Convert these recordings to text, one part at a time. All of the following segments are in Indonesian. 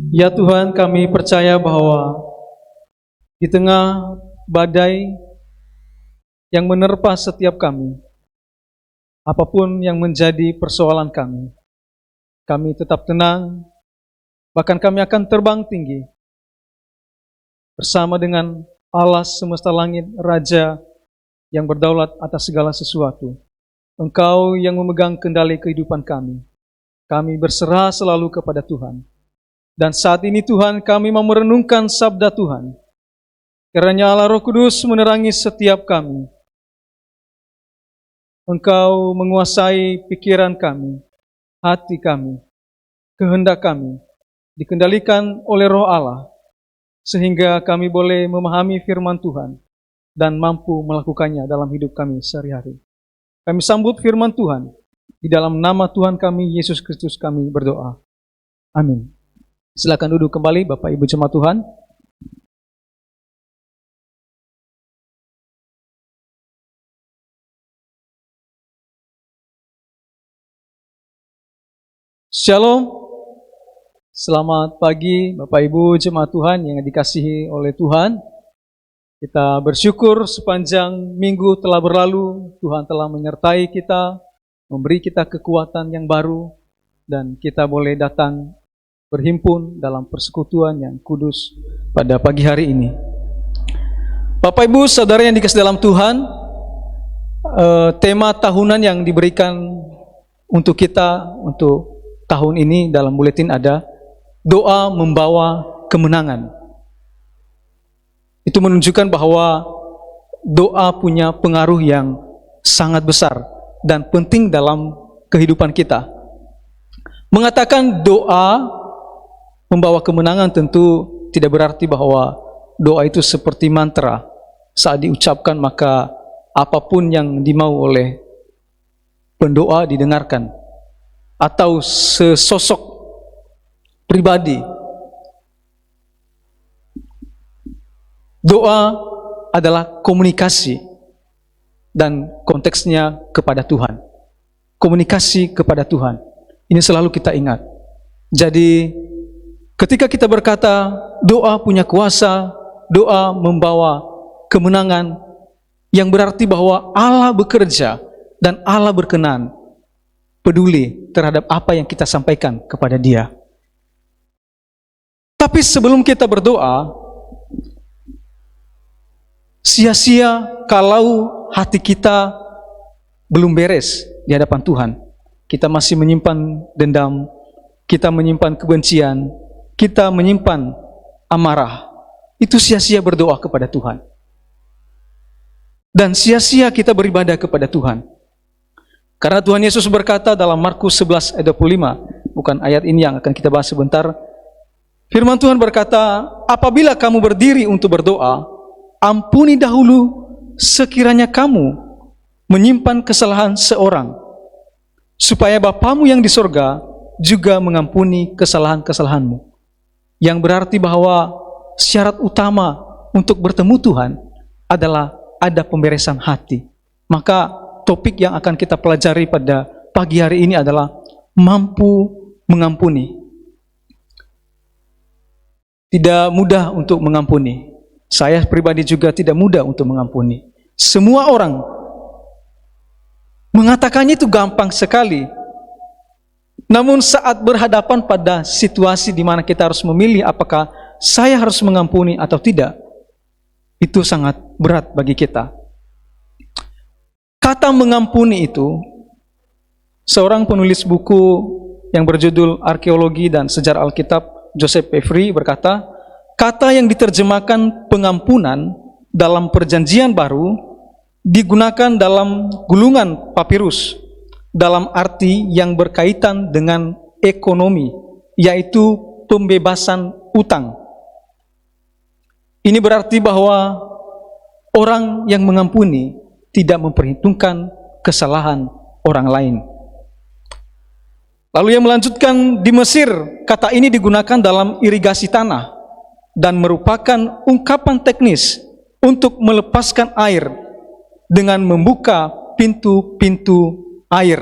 Ya Tuhan, kami percaya bahwa di tengah badai yang menerpa setiap kami, apapun yang menjadi persoalan kami tetap tenang, bahkan kami akan terbang tinggi bersama dengan Allah semesta langit, Raja yang berdaulat atas segala sesuatu. Engkau yang memegang kendali kehidupan kami. Kami berserah selalu kepada Tuhan. Dan saat ini Tuhan, kami mau merenungkan sabda Tuhan. Kiranya Allah Roh Kudus menerangi setiap kami. Engkau menguasai pikiran kami, hati kami, kehendak kami, dikendalikan oleh Roh Allah, sehingga kami boleh memahami firman Tuhan dan mampu melakukannya dalam hidup kami sehari-hari. Kami sambut firman Tuhan. Di dalam nama Tuhan kami, Yesus Kristus, kami berdoa. Amin. Silakan duduk kembali Bapak Ibu jemaat Tuhan. Shalom. Selamat pagi Bapak Ibu jemaat Tuhan yang dikasihi oleh Tuhan. Kita bersyukur sepanjang minggu telah berlalu, Tuhan telah menyertai kita, memberi kita kekuatan yang baru, dan kita boleh datang berhimpun dalam persekutuan yang kudus pada pagi hari ini. Bapak Ibu saudara yang dikasihi dalam Tuhan, tema tahunan yang diberikan untuk kita untuk tahun ini dalam buletin ada doa membawa kemenangan. Itu menunjukkan bahwa doa punya pengaruh yang sangat besar dan penting dalam kehidupan kita. Mengatakan doa membawa kemenangan tentu tidak berarti bahwa doa itu seperti mantra. Saat diucapkan maka apapun yang dimau oleh pendoa didengarkan. Atau sesosok pribadi. Doa adalah komunikasi dan konteksnya kepada Tuhan. Komunikasi kepada Tuhan. Ini selalu kita ingat. Jadi ketika kita berkata doa punya kuasa, doa membawa kemenangan, yang berarti bahwa Allah bekerja dan Allah berkenan, peduli terhadap apa yang kita sampaikan kepada Dia. Tapi sebelum kita berdoa, sia-sia kalau hati kita belum beres di hadapan Tuhan. Kita masih menyimpan dendam, kita menyimpan kebencian, kita menyimpan amarah. Itu sia-sia berdoa kepada Tuhan. Dan sia-sia kita beribadah kepada Tuhan. Karena Tuhan Yesus berkata dalam Markus 11 ayat 25, bukan ayat ini yang akan kita bahas sebentar. Firman Tuhan berkata, apabila kamu berdiri untuk berdoa, ampuni dahulu sekiranya kamu menyimpan kesalahan seorang, supaya Bapamu yang di sorga juga mengampuni kesalahan-kesalahanmu. Yang berarti bahwa syarat utama untuk bertemu Tuhan adalah ada pemberesan hati. Maka topik yang akan kita pelajari pada pagi hari ini adalah mampu mengampuni. Tidak mudah untuk mengampuni. Saya pribadi juga tidak mudah untuk mengampuni. Semua orang mengatakannya itu gampang sekali. Namun saat berhadapan pada situasi di mana kita harus memilih apakah saya harus mengampuni atau tidak, itu sangat berat bagi kita. Kata mengampuni itu, seorang penulis buku yang berjudul Arkeologi dan Sejarah Alkitab, Joseph Pevry berkata, kata yang diterjemahkan pengampunan dalam Perjanjian Baru digunakan dalam gulungan papirus dalam arti yang berkaitan dengan ekonomi, yaitu pembebasan utang. Ini berarti bahwa orang yang mengampuni tidak memperhitungkan kesalahan orang lain. Lalu yang melanjutkan, di Mesir kata ini digunakan dalam irigasi tanah dan merupakan ungkapan teknis untuk melepaskan air dengan membuka pintu-pintu air.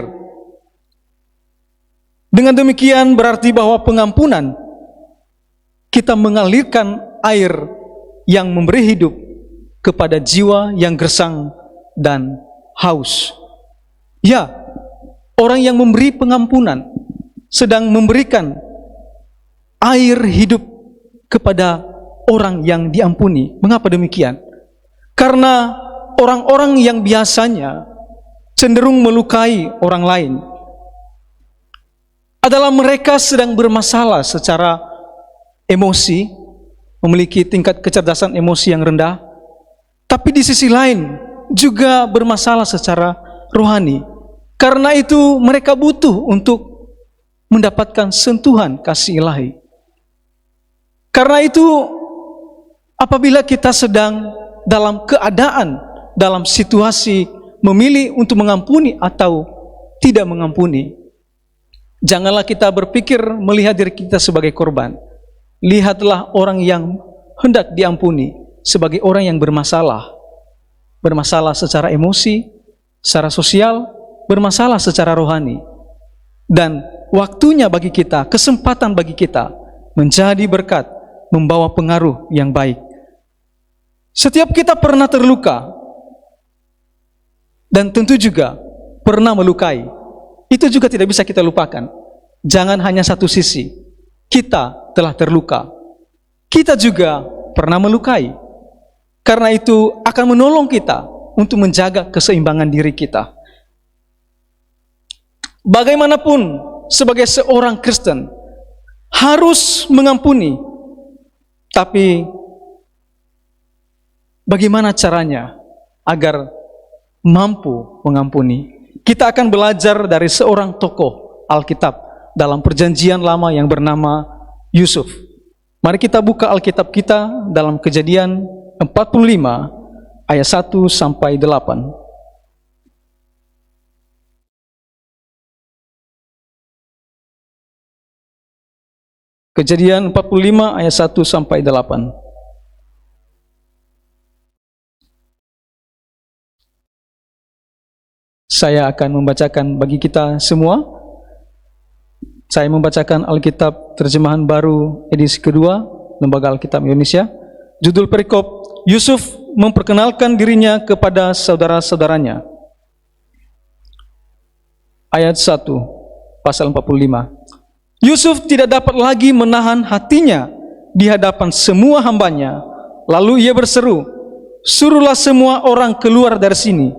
Dengan demikian berarti bahwa pengampunan kita mengalirkan air yang memberi hidup kepada jiwa yang gersang dan haus. Ya, orang yang memberi pengampunan sedang memberikan air hidup kepada orang yang diampuni. Mengapa demikian? Karena orang-orang yang biasanya cenderung melukai orang lain adalah mereka sedang bermasalah secara emosi, memiliki tingkat kecerdasan emosi yang rendah, tapi di sisi lain juga bermasalah secara rohani. Karena itu mereka butuh untuk mendapatkan sentuhan kasih ilahi. Karena itu apabila kita sedang dalam keadaan, dalam situasi memilih untuk mengampuni atau tidak mengampuni, janganlah kita berpikir melihat diri kita sebagai korban. Lihatlah orang yang hendak diampuni sebagai orang yang bermasalah. Bermasalah secara emosi, secara sosial, bermasalah secara rohani. Dan waktunya bagi kita, kesempatan bagi kita menjadi berkat, membawa pengaruh yang baik. Setiap kita pernah terluka dan tentu juga pernah melukai. Itu juga tidak bisa kita lupakan. Jangan hanya satu sisi. Kita telah terluka. Kita juga pernah melukai. Karena itu akan menolong kita untuk menjaga keseimbangan diri kita. Bagaimanapun sebagai seorang Kristen harus mengampuni. Tapi bagaimana caranya agar mampu mengampuni? Kita akan belajar dari seorang tokoh Alkitab dalam perjanjian lama yang bernama Yusuf. Mari kita buka Alkitab kita dalam Kejadian 45 ayat 1 sampai 8. Kejadian 45 ayat 1 sampai 8. Saya akan membacakan bagi kita semua. Saya membacakan Alkitab terjemahan baru edisi kedua, Lembaga Alkitab Indonesia. Judul perikop, Yusuf memperkenalkan dirinya kepada saudara-saudaranya. Ayat 1, pasal 45. Yusuf tidak dapat lagi menahan hatinya di hadapan semua hambanya. Lalu ia berseru, "Suruhlah semua orang keluar dari sini."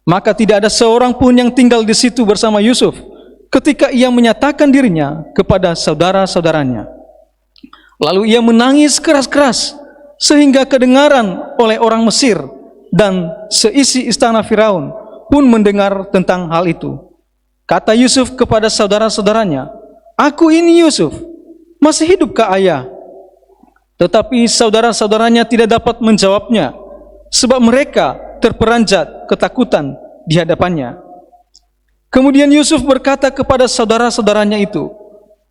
Maka tidak ada seorang pun yang tinggal di situ bersama Yusuf ketika ia menyatakan dirinya kepada saudara-saudaranya. Lalu ia menangis keras-keras sehingga kedengaran oleh orang Mesir, dan seisi istana Firaun pun mendengar tentang hal itu. Kata Yusuf kepada saudara-saudaranya, "Aku ini Yusuf, masih hidupkah ayah?" Tetapi saudara-saudaranya tidak dapat menjawabnya, sebab mereka terperanjat ketakutan di hadapannya. Kemudian Yusuf berkata kepada saudara-saudaranya itu,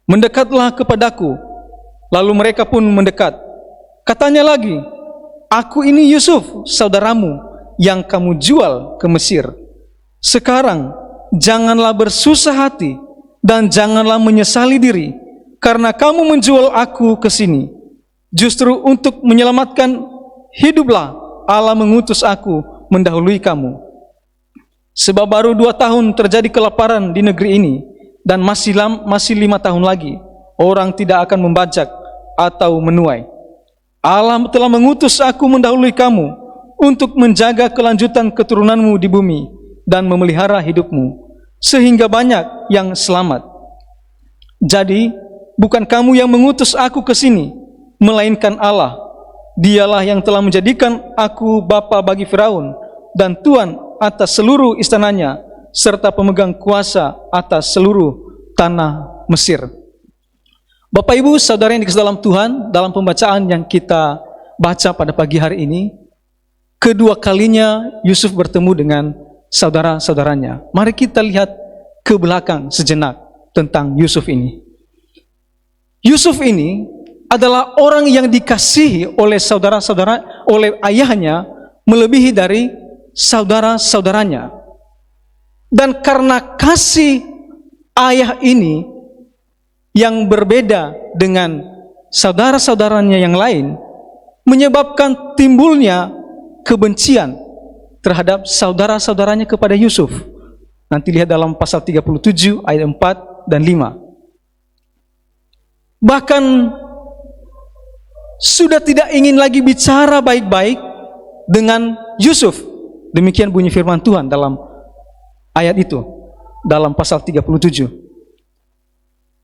"Mendekatlah kepadaku." Lalu mereka pun mendekat. Katanya lagi, "Aku ini Yusuf, saudaramu yang kamu jual ke Mesir. Sekarang janganlah bersusah hati dan janganlah menyesali diri, karena kamu menjual aku ke sini. Justru untuk menyelamatkan hiduplah Allah mengutus aku mendahului kamu. Sebab baru 2 tahun terjadi kelaparan di negeri ini, dan masih 5 tahun lagi orang tidak akan membajak atau menuai. Allah telah mengutus aku mendahului kamu untuk menjaga kelanjutan keturunanmu di bumi dan memelihara hidupmu, sehingga banyak yang selamat. Jadi bukan kamu yang mengutus aku ke sini, melainkan Allah. Dialah yang telah menjadikan aku bapa bagi Firaun dan tuan atas seluruh istananya, serta pemegang kuasa atas seluruh tanah Mesir." Bapak Ibu Saudara yang dikasihi dalam Tuhan, dalam pembacaan yang kita baca pada pagi hari ini, kedua kalinya Yusuf bertemu dengan saudara-saudaranya. Mari kita lihat ke belakang sejenak tentang Yusuf ini. Yusuf ini adalah orang yang dikasihi oleh saudara-saudara, oleh ayahnya, melebihi dari saudara-saudaranya. Dan karena kasih ayah ini yang berbeda dengan saudara-saudaranya yang lain, menyebabkan timbulnya kebencian terhadap saudara-saudaranya kepada Yusuf. Nanti lihat dalam pasal 37 ayat 4 dan 5. Bahkan sudah tidak ingin lagi bicara baik-baik dengan Yusuf. Demikian bunyi firman Tuhan dalam ayat itu, dalam pasal 37.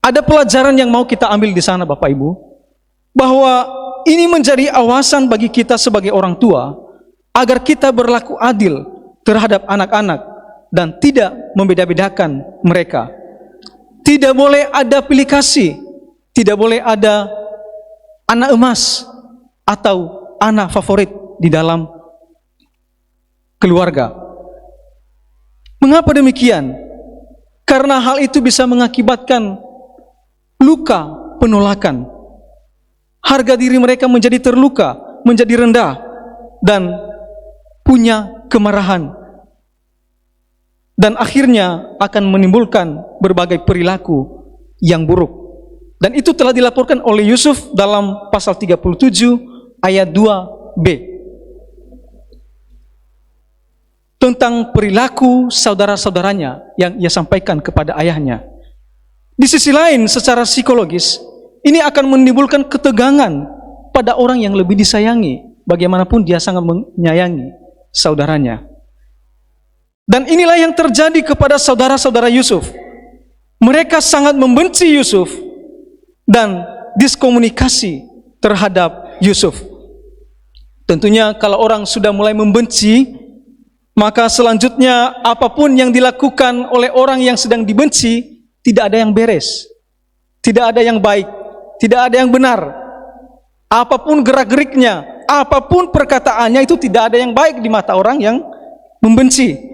Ada pelajaran yang mau kita ambil di sana Bapak Ibu, bahwa ini menjadi awasan bagi kita sebagai orang tua, agar kita berlaku adil terhadap anak-anak dan tidak membeda-bedakan mereka. Tidak boleh ada pilih kasih, tidak boleh ada anak emas atau anak favorit di dalam keluarga. Mengapa demikian? Karena hal itu bisa mengakibatkan luka penolakan. Harga diri mereka menjadi terluka, menjadi rendah, dan punya kemarahan. Dan akhirnya akan menimbulkan berbagai perilaku yang buruk. Dan itu telah dilaporkan oleh Yusuf dalam pasal 37 ayat 2b. Tentang perilaku saudara-saudaranya yang ia sampaikan kepada ayahnya. Di sisi lain, secara psikologis, ini akan menimbulkan ketegangan pada orang yang lebih disayangi. Bagaimanapun dia sangat menyayangi saudaranya. Dan inilah yang terjadi kepada saudara-saudara Yusuf. Mereka sangat membenci Yusuf dan diskomunikasi terhadap Yusuf. Tentunya kalau orang sudah mulai membenci, maka selanjutnya apapun yang dilakukan oleh orang yang sedang dibenci, tidak ada yang beres, tidak ada yang baik, tidak ada yang benar. Apapun gerak-geriknya, apapun perkataannya, itu tidak ada yang baik di mata orang yang membenci.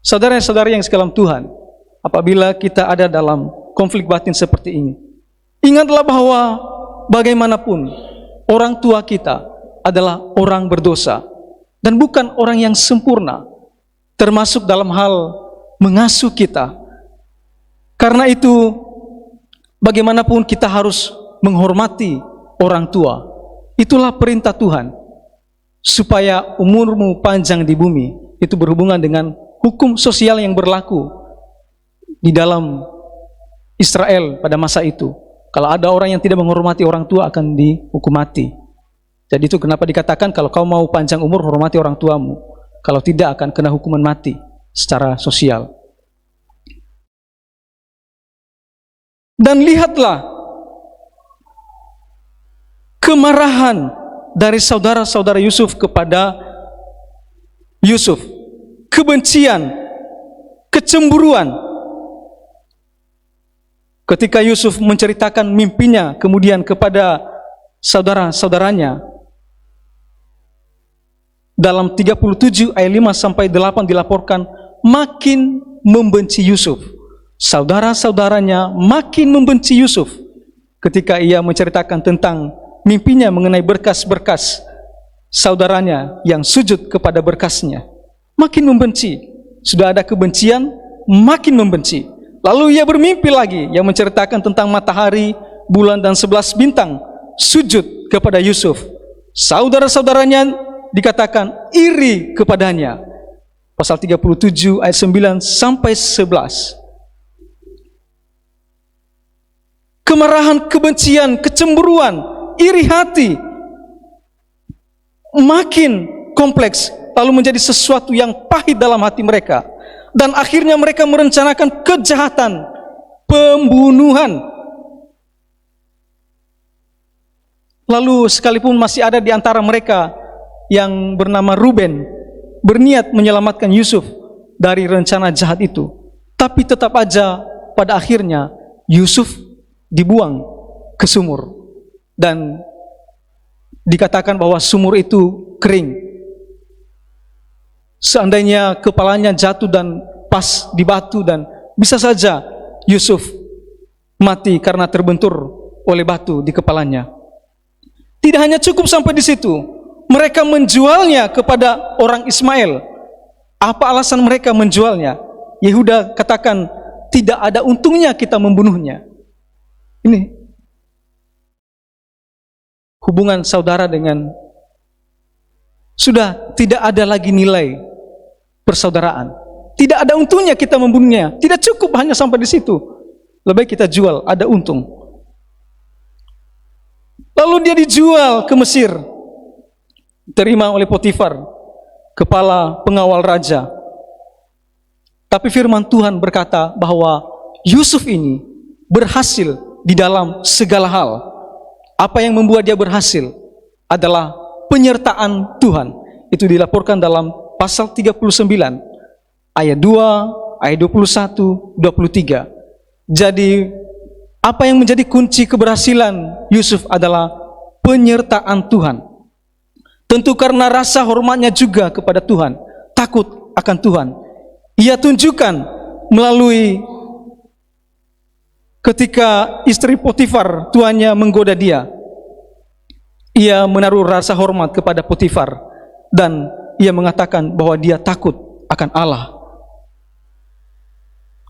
Saudara-saudara yang sekalian Tuhan, apabila kita ada dalam konflik batin seperti ini, ingatlah bahwa bagaimanapun orang tua kita adalah orang berdosa dan bukan orang yang sempurna, termasuk dalam hal mengasuh kita. Karena itu, bagaimanapun kita harus menghormati orang tua. Itulah perintah Tuhan, supaya umurmu panjang di bumi. Itu berhubungan dengan hukum sosial yang berlaku di dalam Israel pada masa itu. Kalau ada orang yang tidak menghormati orang tua akan dihukum mati. Jadi itu kenapa dikatakan kalau kau mau panjang umur, hormati orang tuamu. Kalau tidak akan kena hukuman mati secara sosial. Dan lihatlah kemarahan dari saudara-saudara Yusuf kepada Yusuf. Kebencian, kecemburuan. Ketika Yusuf menceritakan mimpinya kemudian kepada saudara-saudaranya, dalam 37 ayat 5 sampai 8 dilaporkan makin membenci Yusuf. Saudara-saudaranya makin membenci Yusuf ketika ia menceritakan tentang mimpinya mengenai berkas-berkas saudaranya yang sujud kepada berkasnya. Makin membenci. Sudah ada kebencian, makin membenci. Lalu ia bermimpi lagi yang menceritakan tentang matahari, bulan dan 11 bintang sujud kepada Yusuf. Saudara-saudaranya dikatakan iri kepadanya. Pasal 37 ayat 9 sampai 11. Kemarahan, kebencian, kecemburuan, iri hati makin kompleks, lalu menjadi sesuatu yang pahit dalam hati mereka. Dan akhirnya mereka merencanakan kejahatan, pembunuhan. Lalu sekalipun masih ada di antara mereka yang bernama Ruben, berniat menyelamatkan Yusuf dari rencana jahat itu, tapi tetap aja pada akhirnya Yusuf dibuang ke sumur. Dan dikatakan bahwa sumur itu kering. Seandainya kepalanya jatuh dan pas di batu, dan bisa saja Yusuf mati karena terbentur oleh batu di kepalanya. Tidak hanya cukup sampai di situ, mereka menjualnya kepada orang Ismail. Apa alasan mereka menjualnya? Yehuda katakan, tidak ada untungnya kita membunuhnya. Ini hubungan saudara dengan, sudah tidak ada lagi nilai persaudaraan. Tidak ada untungnya kita membunuhnya. Tidak cukup hanya sampai di situ. Lebih baik kita jual, ada untung. Lalu dia dijual ke Mesir, terima oleh Potifar, kepala pengawal raja. Tapi firman Tuhan berkata bahwa Yusuf ini berhasil di dalam segala hal. Apa yang membuat dia berhasil adalah penyertaan Tuhan. Itu dilaporkan dalam pasal 39 ayat 2, ayat 21, 23. Jadi apa yang menjadi kunci keberhasilan Yusuf adalah penyertaan Tuhan. Tentu karena rasa hormatnya juga kepada Tuhan, takut akan Tuhan. Ia tunjukkan melalui ketika istri Potifar, tuannya menggoda dia. Ia menaruh rasa hormat kepada Potifar dan ia mengatakan bahwa dia takut akan Allah.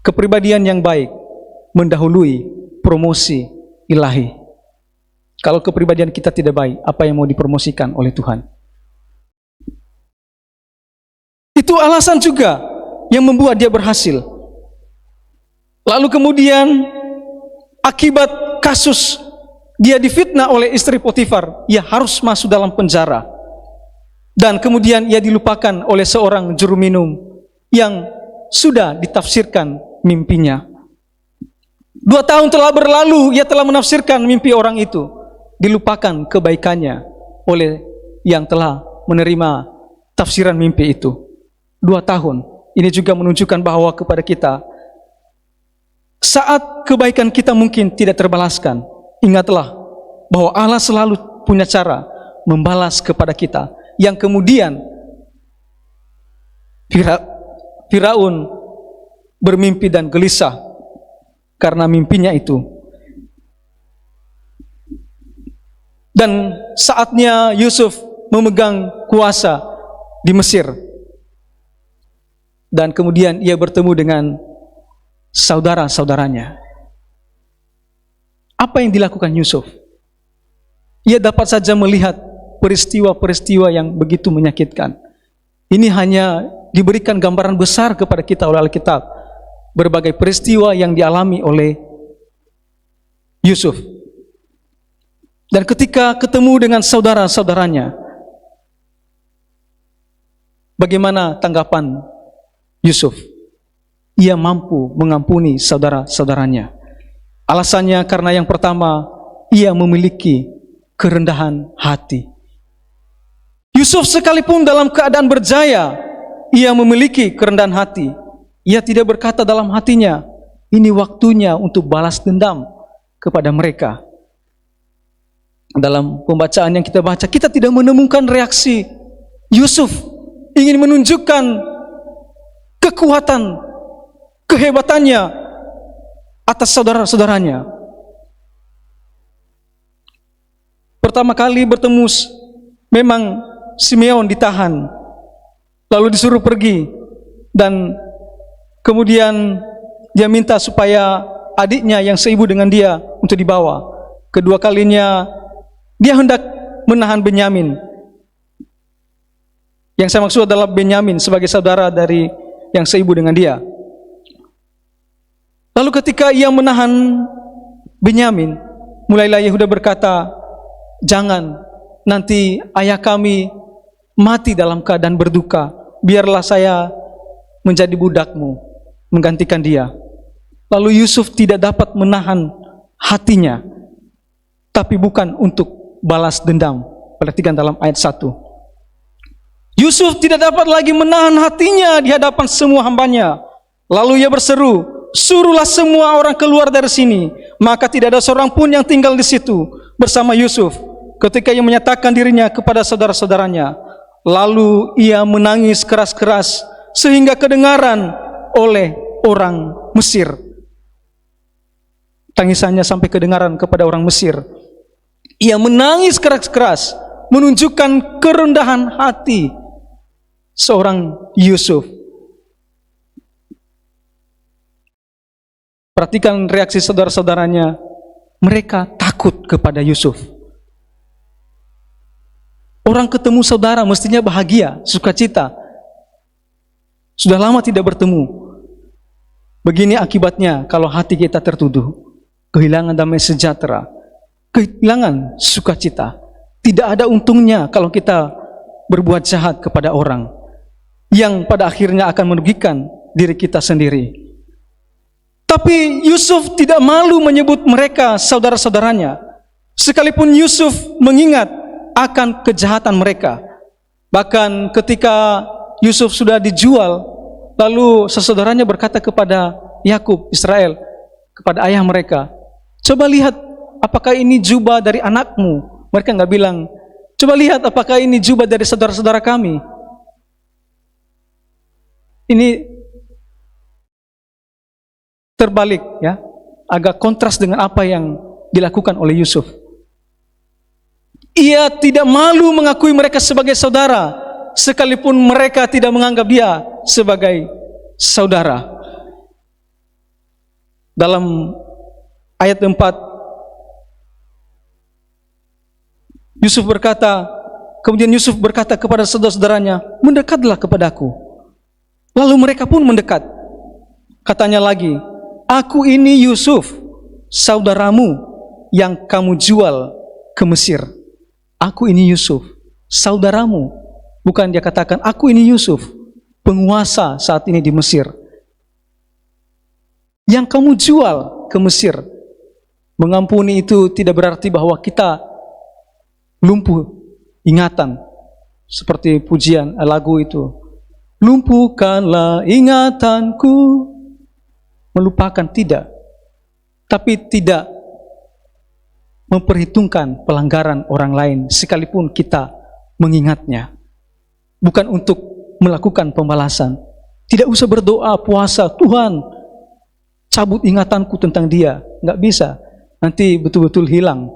Kepribadian yang baik mendahului promosi ilahi. Kalau kepribadian kita tidak baik, apa yang mau dipromosikan oleh Tuhan? Itu alasan juga yang membuat dia berhasil. Lalu kemudian akibat kasus dia difitnah oleh istri Potifar, ia harus masuk dalam penjara. Dan kemudian ia dilupakan oleh seorang juru minum yang sudah ditafsirkan mimpinya. 2 tahun telah berlalu, ia telah menafsirkan mimpi orang itu. Dilupakan kebaikannya oleh yang telah menerima tafsiran mimpi itu. 2 tahun. Ini juga menunjukkan bahwa kepada kita, saat kebaikan kita mungkin tidak terbalaskan, ingatlah bahwa Allah selalu punya cara membalas kepada kita. Yang kemudian Firaun bermimpi dan gelisah karena mimpinya itu. Dan saatnya Yusuf memegang kuasa di Mesir. Dan kemudian ia bertemu dengan saudara-saudaranya. Apa yang dilakukan Yusuf? Ia dapat saja melihat peristiwa-peristiwa yang begitu menyakitkan. Ini hanya diberikan gambaran besar kepada kita oleh Alkitab. Berbagai peristiwa yang dialami oleh Yusuf. Dan ketika ketemu dengan saudara-saudaranya, bagaimana tanggapan Yusuf? Ia mampu mengampuni saudara-saudaranya. Alasannya karena yang pertama, ia memiliki kerendahan hati. Yusuf sekalipun dalam keadaan berjaya, ia memiliki kerendahan hati. Ia tidak berkata dalam hatinya, ini waktunya untuk balas dendam kepada mereka. Dalam pembacaan yang kita baca, kita tidak menemukan reaksi Yusuf ingin menunjukkan kekuatan, kehebatannya atas saudara-saudaranya. Pertama kali bertemu, memang Simeon ditahan, lalu disuruh pergi, dan kemudian dia minta supaya adiknya yang seibu dengan dia untuk dibawa. Kedua kalinya dia hendak menahan Benyamin. Yang saya maksud adalah Benyamin sebagai saudara dari yang seibu dengan dia. Lalu ketika ia menahan Benyamin, mulailah Yehuda berkata, jangan, nanti ayah kami mati dalam keadaan berduka. Biarlah saya menjadi budakmu, menggantikan dia. Lalu Yusuf tidak dapat menahan hatinya, tapi bukan untuk balas dendam. Perhatikan dalam ayat 1. Yusuf tidak dapat lagi menahan hatinya di hadapan semua hambanya. Lalu ia berseru, suruhlah semua orang keluar dari sini. Maka tidak ada seorang pun yang tinggal di situ bersama Yusuf ketika ia menyatakan dirinya kepada saudara-saudaranya. Lalu ia menangis keras-keras sehingga kedengaran oleh orang Mesir. Tangisannya sampai kedengaran kepada orang Mesir. Ia menangis keras-keras, menunjukkan kerendahan hati seorang Yusuf. Perhatikan reaksi saudara-saudaranya. Mereka takut kepada Yusuf. Orang ketemu saudara mestinya bahagia, sukacita. Sudah lama tidak bertemu. Begini akibatnya kalau hati kita tertuduh. Kehilangan damai sejahtera, kehilangan sukacita. Tidak ada untungnya kalau kita berbuat jahat kepada orang, yang pada akhirnya akan merugikan diri kita sendiri. Tapi Yusuf tidak malu menyebut mereka saudara-saudaranya, sekalipun Yusuf mengingat akan kejahatan mereka. Bahkan ketika Yusuf sudah dijual, lalu sesaudaranya berkata kepada Yakub, Israel, kepada ayah mereka, coba lihat apakah ini jubah dari anakmu. Mereka nggak bilang, coba lihat apakah ini jubah dari saudara-saudara kami. Ini terbalik, ya, agak kontras dengan apa yang dilakukan oleh Yusuf. Ia tidak malu mengakui mereka sebagai saudara, sekalipun mereka tidak menganggap dia sebagai saudara. Dalam ayat 4, kemudian Yusuf berkata kepada saudara-saudaranya, mendekatlah kepadaku. Lalu mereka pun mendekat. Katanya lagi, aku ini Yusuf, saudaramu yang kamu jual ke Mesir. Aku ini Yusuf, saudaramu. Bukan dia katakan, aku ini Yusuf, penguasa saat ini di Mesir, yang kamu jual ke Mesir. Mengampuni itu tidak berarti bahwa kita lumpuh ingatan, seperti pujian lagu itu, lumpuhkanlah ingatanku, melupakan, tidak. Tapi tidak memperhitungkan pelanggaran orang lain sekalipun kita mengingatnya. Bukan untuk melakukan pembalasan. Tidak usah berdoa, puasa, Tuhan cabut ingatanku tentang dia. Nggak bisa. Nanti betul-betul hilang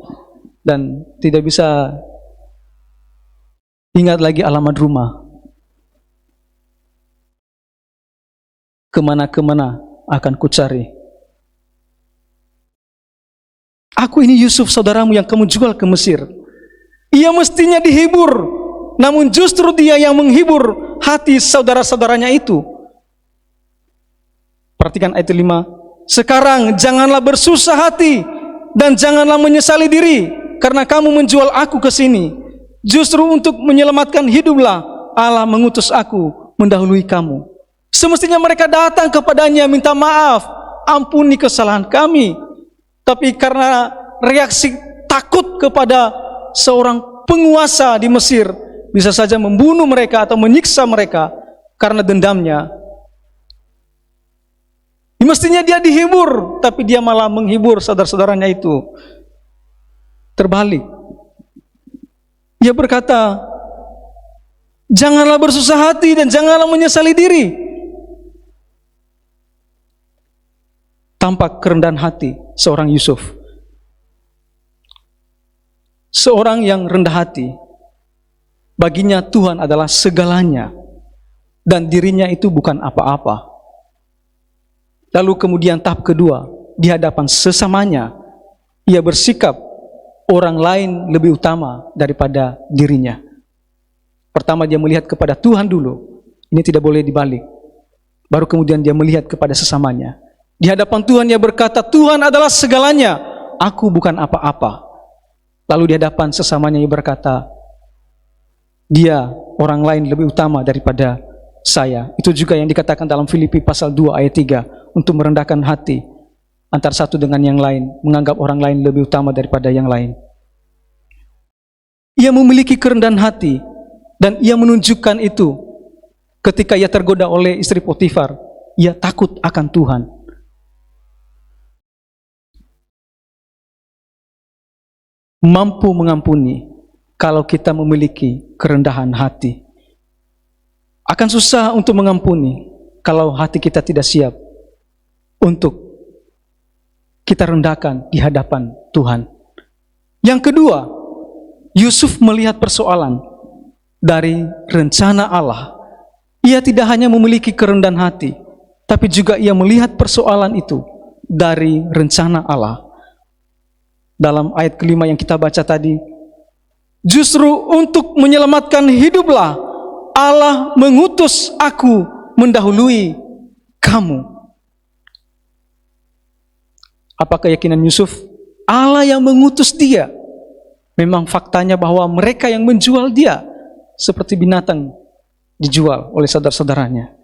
dan tidak bisa ingat lagi alamat rumah. Kemana-kemana akan kucari. Aku ini Yusuf, saudaramu yang kamu jual ke Mesir. Ia mestinya dihibur, namun justru dia yang menghibur hati saudara-saudaranya itu. Perhatikan ayat 5. Sekarang janganlah bersusah hati dan janganlah menyesali diri karena kamu menjual aku ke sini. Justru untuk menyelamatkan hiduplah Allah mengutus aku mendahului kamu. Semestinya mereka datang kepadanya minta maaf, ampuni kesalahan kami. Tapi karena reaksi takut kepada seorang penguasa di Mesir, bisa saja membunuh mereka atau menyiksa mereka karena dendamnya. Mestinya dia dihibur, tapi dia malah menghibur saudara-saudaranya itu. Terbalik. Ia berkata, janganlah bersusah hati dan janganlah menyesali diri. Tampak kerendahan hati seorang Yusuf. Seorang yang rendah hati. Baginya Tuhan adalah segalanya. Dan dirinya itu bukan apa-apa. Lalu kemudian tahap kedua, di hadapan sesamanya, ia bersikap orang lain lebih utama daripada dirinya. Pertama dia melihat kepada Tuhan dulu. Ini tidak boleh dibalik. Baru kemudian dia melihat kepada sesamanya. Di hadapan Tuhan dia berkata, Tuhan adalah segalanya, aku bukan apa-apa. Lalu di hadapan sesamanya ia berkata, dia orang lain lebih utama daripada saya. Itu juga yang dikatakan dalam Filipi pasal 2 ayat 3, untuk merendahkan hati antara satu dengan yang lain, menganggap orang lain lebih utama daripada yang lain. Ia memiliki kerendahan hati dan ia menunjukkan itu ketika ia tergoda oleh istri Potifar. Ia takut akan Tuhan. Mampu mengampuni kalau kita memiliki kerendahan hati. Akan susah untuk mengampuni kalau hati kita tidak siap untuk kita rendahkan di hadapan Tuhan. Yang kedua, Yusuf melihat persoalan dari rencana Allah. Ia tidak hanya memiliki kerendahan hati, tapi juga ia melihat persoalan itu dari rencana Allah. Dalam ayat kelima yang kita baca tadi, Justru untuk menyelamatkan hiduplah Allah mengutus aku mendahului kamu. Apa keyakinan Yusuf? Allah yang mengutus dia. Memang faktanya bahwa mereka yang menjual dia seperti binatang dijual oleh saudara-saudaranya.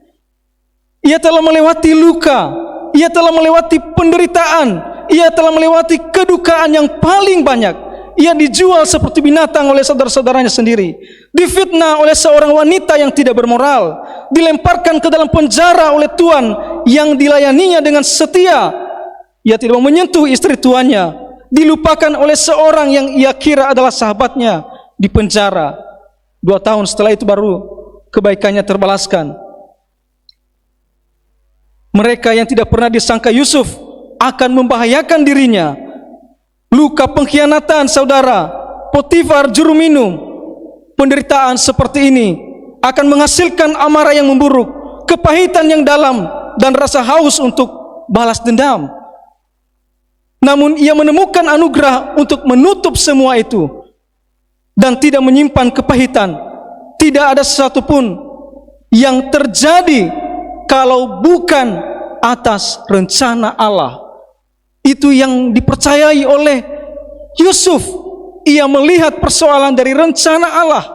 Ia telah melewati luka, ia telah melewati penderitaan, ia telah melewati kedukaan yang paling banyak. Ia dijual seperti binatang oleh saudara-saudaranya sendiri, difitnah oleh seorang wanita yang tidak bermoral, dilemparkan ke dalam penjara oleh tuan yang dilayaninya dengan setia. Ia tidak mau menyentuh istri tuannya, dilupakan oleh seorang yang ia kira adalah sahabatnya, di penjara. 2 tahun setelah itu baru kebaikannya terbalaskan. Mereka yang tidak pernah disangka Yusuf akan membahayakan dirinya. Luka pengkhianatan saudara, Potifar juru minum. Penderitaan seperti ini akan menghasilkan amarah yang memburuk, kepahitan yang dalam, dan rasa haus untuk balas dendam. Namun ia menemukan anugerah untuk menutup semua itu dan tidak menyimpan kepahitan. Tidak ada sesuatu pun yang terjadi kalau bukan atas rencana Allah. Itu yang dipercayai oleh Yusuf. Ia melihat persoalan dari rencana Allah,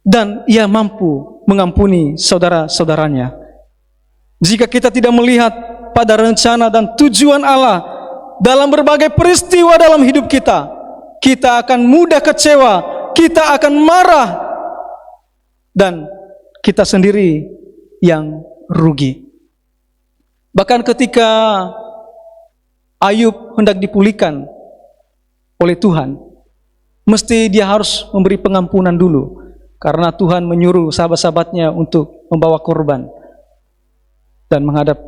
dan ia mampu mengampuni saudara-saudaranya. Jika kita tidak melihat pada rencana dan tujuan Allah dalam berbagai peristiwa dalam hidup kita, kita akan mudah kecewa, kita akan marah, dan kita sendiri yang rugi. Bahkan ketika Ayub hendak dipulihkan oleh Tuhan, mesti dia harus memberi pengampunan dulu, karena Tuhan menyuruh sahabat-sahabatnya untuk membawa korban dan menghadap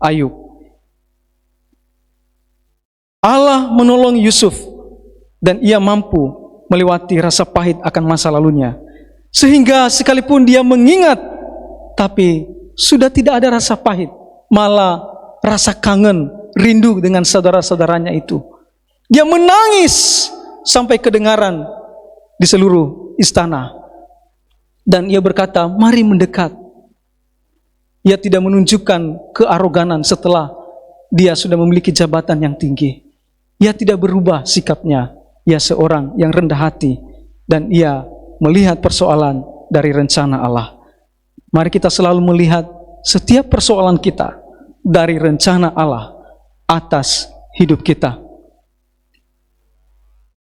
Ayub. Allah menolong Yusuf dan ia mampu melewati rasa pahit akan masa lalunya, sehingga sekalipun dia mengingat, tapi sudah tidak ada rasa pahit, malah rasa kangen, rindu dengan saudara-saudaranya itu. Dia menangis sampai kedengaran di seluruh istana, dan ia berkata, mari mendekat. Ia tidak menunjukkan kearoganan setelah dia sudah memiliki jabatan yang tinggi. Ia tidak berubah sikapnya. Ia seorang yang rendah hati, dan ia melihat persoalan dari rencana Allah. Mari kita selalu melihat setiap persoalan kita dari rencana Allah atas hidup kita.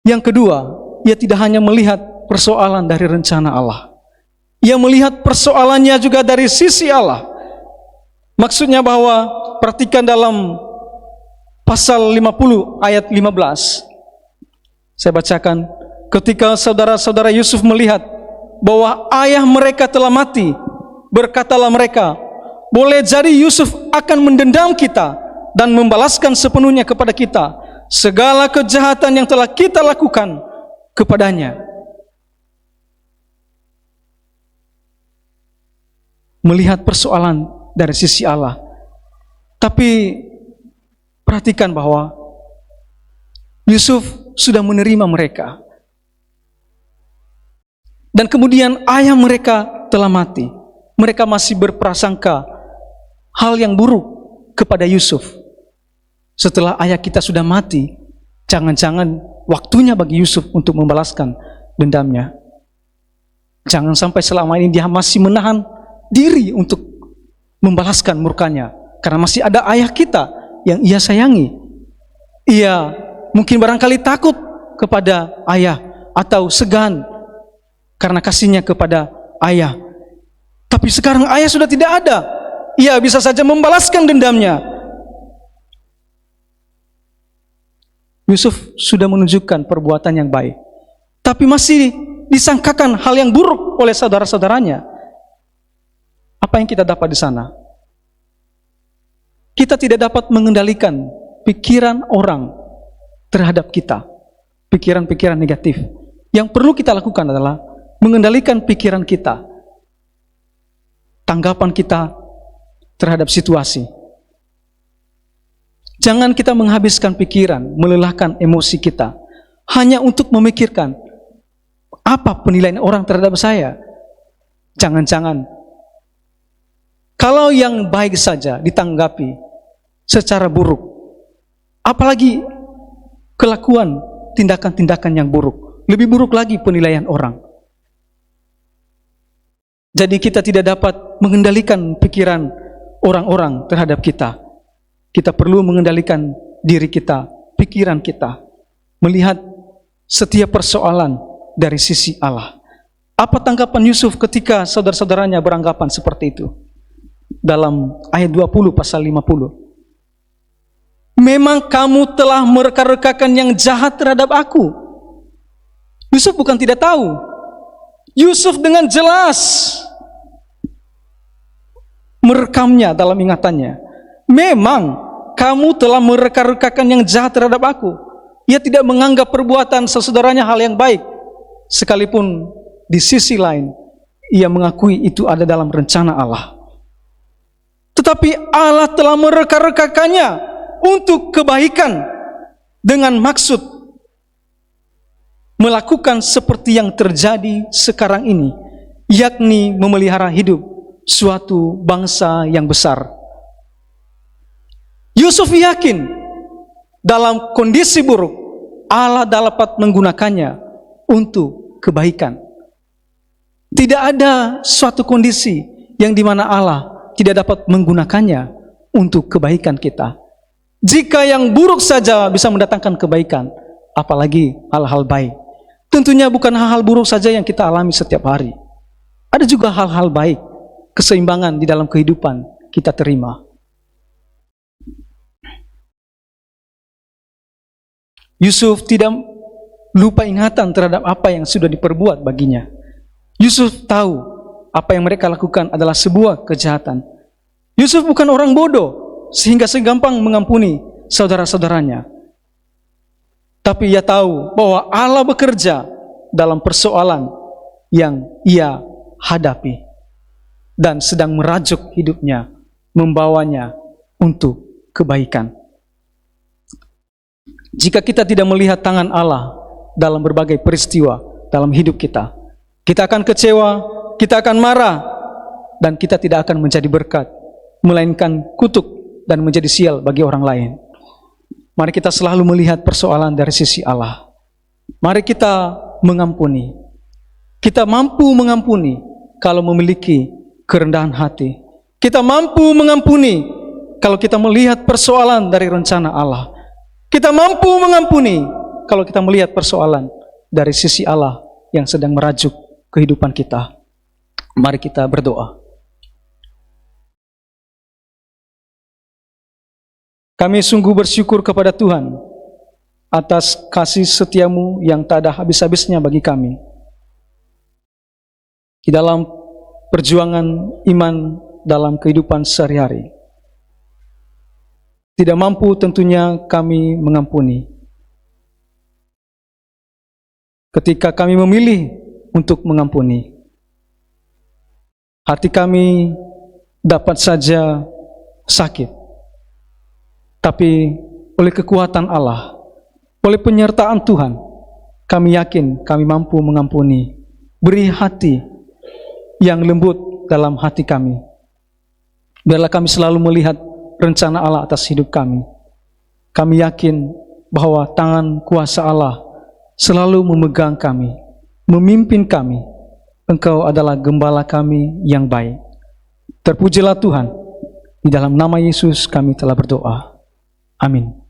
Yang kedua, ia tidak hanya melihat persoalan dari rencana Allah, ia melihat persoalannya juga dari sisi Allah. Maksudnya bahwa, perhatikan dalam pasal 50 ayat 15. Saya bacakan, ketika saudara-saudara Yusuf melihat bahwa ayah mereka telah mati, berkatalah mereka, boleh jadi Yusuf akan mendendam kita dan membalaskan sepenuhnya kepada kita segala kejahatan yang telah kita lakukan kepadanya. Melihat persoalan dari sisi Allah. Tapi perhatikan bahwa Yusuf sudah menerima mereka. Dan kemudian ayah mereka telah mati. Mereka masih berprasangka hal yang buruk kepada Yusuf. Setelah ayah kita sudah mati, jangan-jangan waktunya bagi Yusuf untuk membalaskan dendamnya. Jangan sampai selama ini dia masih menahan diri untuk membalaskan murkanya, karena masih ada ayah kita yang ia sayangi. Ia mungkin barangkali takut kepada ayah atau segan karena kasihnya kepada ayah. Tapi sekarang ayah sudah tidak ada, ia bisa saja membalaskan dendamnya. Yusuf sudah menunjukkan perbuatan yang baik, tapi masih disangkakan hal yang buruk oleh saudara-saudaranya. Apa yang kita dapat di sana? Kita tidak dapat mengendalikan pikiran orang terhadap kita, pikiran-pikiran negatif. Yang perlu kita lakukan adalah mengendalikan pikiran kita, tanggapan kita terhadap situasi. Jangan kita menghabiskan pikiran, melelahkan emosi kita hanya untuk memikirkan apa penilaian orang terhadap saya. Jangan-jangan kalau yang baik saja ditanggapi secara buruk, apalagi kelakuan tindakan-tindakan yang buruk, lebih buruk lagi penilaian orang. Jadi kita tidak dapat mengendalikan pikiran orang-orang terhadap kita. Kita perlu mengendalikan diri kita, pikiran kita, melihat setiap persoalan dari sisi Allah. Apa tanggapan Yusuf ketika saudara-saudaranya beranggapan seperti itu? Dalam ayat 20 pasal 50. Memang kamu telah mereka-rekakan yang jahat terhadap aku. Yusuf bukan tidak tahu. Yusuf dengan jelas merekamnya dalam ingatannya. Memang kamu telah mereka-rekakan yang jahat terhadap aku. Ia tidak menganggap perbuatan saudaranya hal yang baik, sekalipun di sisi lain ia mengakui itu ada dalam rencana Allah. Tetapi Allah telah mereka-rekakannya untuk kebaikan dengan maksud melakukan seperti yang terjadi sekarang ini, yakni memelihara hidup suatu bangsa yang besar. Yusuf yakin dalam kondisi buruk Allah dapat menggunakannya untuk kebaikan. Tidak ada suatu kondisi yang dimana Allah tidak dapat menggunakannya untuk kebaikan kita. Jika yang buruk saja bisa mendatangkan kebaikan, apalagi hal-hal baik. Tentunya bukan hal-hal buruk saja yang kita alami setiap hari. Ada juga hal-hal baik, keseimbangan di dalam kehidupan kita terima. Yusuf tidak lupa ingatan terhadap apa yang sudah diperbuat baginya. Yusuf tahu apa yang mereka lakukan adalah sebuah kejahatan. Yusuf bukan orang bodoh sehingga segampang mengampuni saudara-saudaranya. Tapi ia tahu bahwa Allah bekerja dalam persoalan yang ia hadapi dan sedang merajuk hidupnya, membawanya untuk kebaikan. Jika kita tidak melihat tangan Allah dalam berbagai peristiwa dalam hidup kita, kita akan kecewa, kita akan marah, dan kita tidak akan menjadi berkat, melainkan kutuk dan menjadi sial bagi orang lain. Mari kita selalu melihat persoalan dari sisi Allah. Mari kita mengampuni. Kita mampu mengampuni kalau memiliki kerendahan hati. Kita mampu mengampuni kalau kita melihat persoalan dari rencana Allah. Kita mampu mengampuni kalau kita melihat persoalan dari sisi Allah yang sedang merajuk kehidupan kita. Mari kita berdoa. Kami sungguh bersyukur kepada Tuhan atas kasih setia-Mu yang tak ada habis-habisnya bagi kami. Di dalam perjuangan iman dalam kehidupan sehari-hari. Tidak mampu tentunya kami mengampuni. Ketika kami memilih untuk mengampuni, hati kami dapat saja sakit. Tapi oleh kekuatan Allah, oleh penyertaan Tuhan, kami yakin kami mampu mengampuni. Beri hati yang lembut dalam hati kami. Biarlah kami selalu melihat rencana Allah atas hidup kami. Kami yakin bahwa tangan kuasa Allah selalu memegang kami, memimpin kami. Engkau adalah gembala kami yang baik. Terpujilah Tuhan. Di dalam nama Yesus kami telah berdoa. Amin.